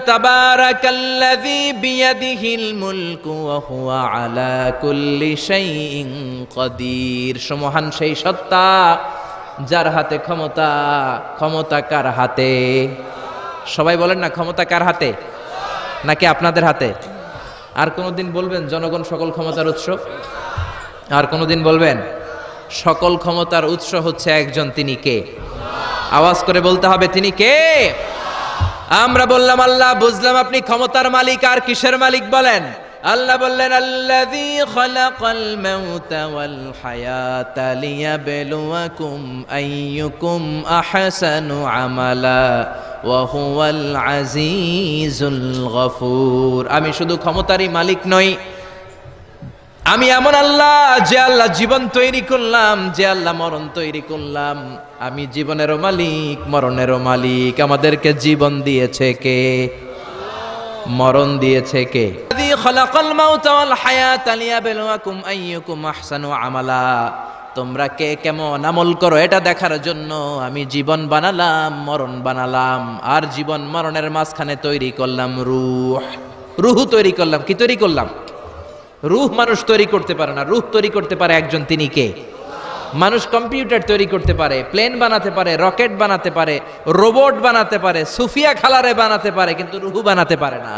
তাবারাকাল্লাযী বিয়াদিহিল মুলকু ওয়া হুয়া আলা কুল্লি শাইইন কাদির। সুমহান সেই সত্তা যার হাতে ক্ষমতা। ক্ষমতা কার হাতে? সবাই বলেন না, ক্ষমতা কার হাতে? নাকি আপনাদের হাতে? আর কোনদিন বলবেন জনগণ সকল ক্ষমতার উৎস? আর কোনদিন বলবেন সকল ক্ষমতার উৎস হচ্ছে একজন, তিনি কে? আওয়াজ করে বলতে হবে, তিনি কে? আমরা বললাম আল্লাহ, বুঝলাম আপনি ক্ষমতার মালিক। আর কিসের মালিক বলেন? আল্লাহ বললেন আল্লাযী খালাকাল মাউতা ওয়াল হায়াতা লিয়াবলুয়াকুম আইয়ুকুম আহসানু আমালা ওয়া হুয়াল আজিজুল গফুর। আমি শুধু ক্ষমতারই মালিক নই, আমি এমন আল্লাহ যে আল্লাহ জীবন তৈরি করলাম, যে আল্লাহ মরণ তৈরি করলাম। আমি জীবনেরও মালিক, মরণেরও মালিক। আমাদেরকে জীবন দিয়েছে কে? মরণ দিয়েছে কে? খালাকাল মাউতা ওয়াল হায়াতা লিয়াবলুয়াকুম আইয়ুকুম আহসানু আমালা। তোমরা কে কেমন আমল করো এটা দেখার জন্য আমি জীবন বানালাম, মরণ বানালাম। আর জীবন মরণের মাঝখানে তৈরি করলাম রূহ। রূহ তৈরি করলাম। কি তৈরি করলাম? রূহ মানুষ তৈরি করতে পারে না, রূহ তৈরি করতে পারে একজন, তিনি কে? মানুষ কম্পিউটার তৈরি করতে পারে, প্লেন বানাতে পারে, রকেট বানাতে পারে, রোবট বানাতে পারে, সুফিয়া খালারে বানাতে পারে, কিন্তু রূহ বানাতে পারে না।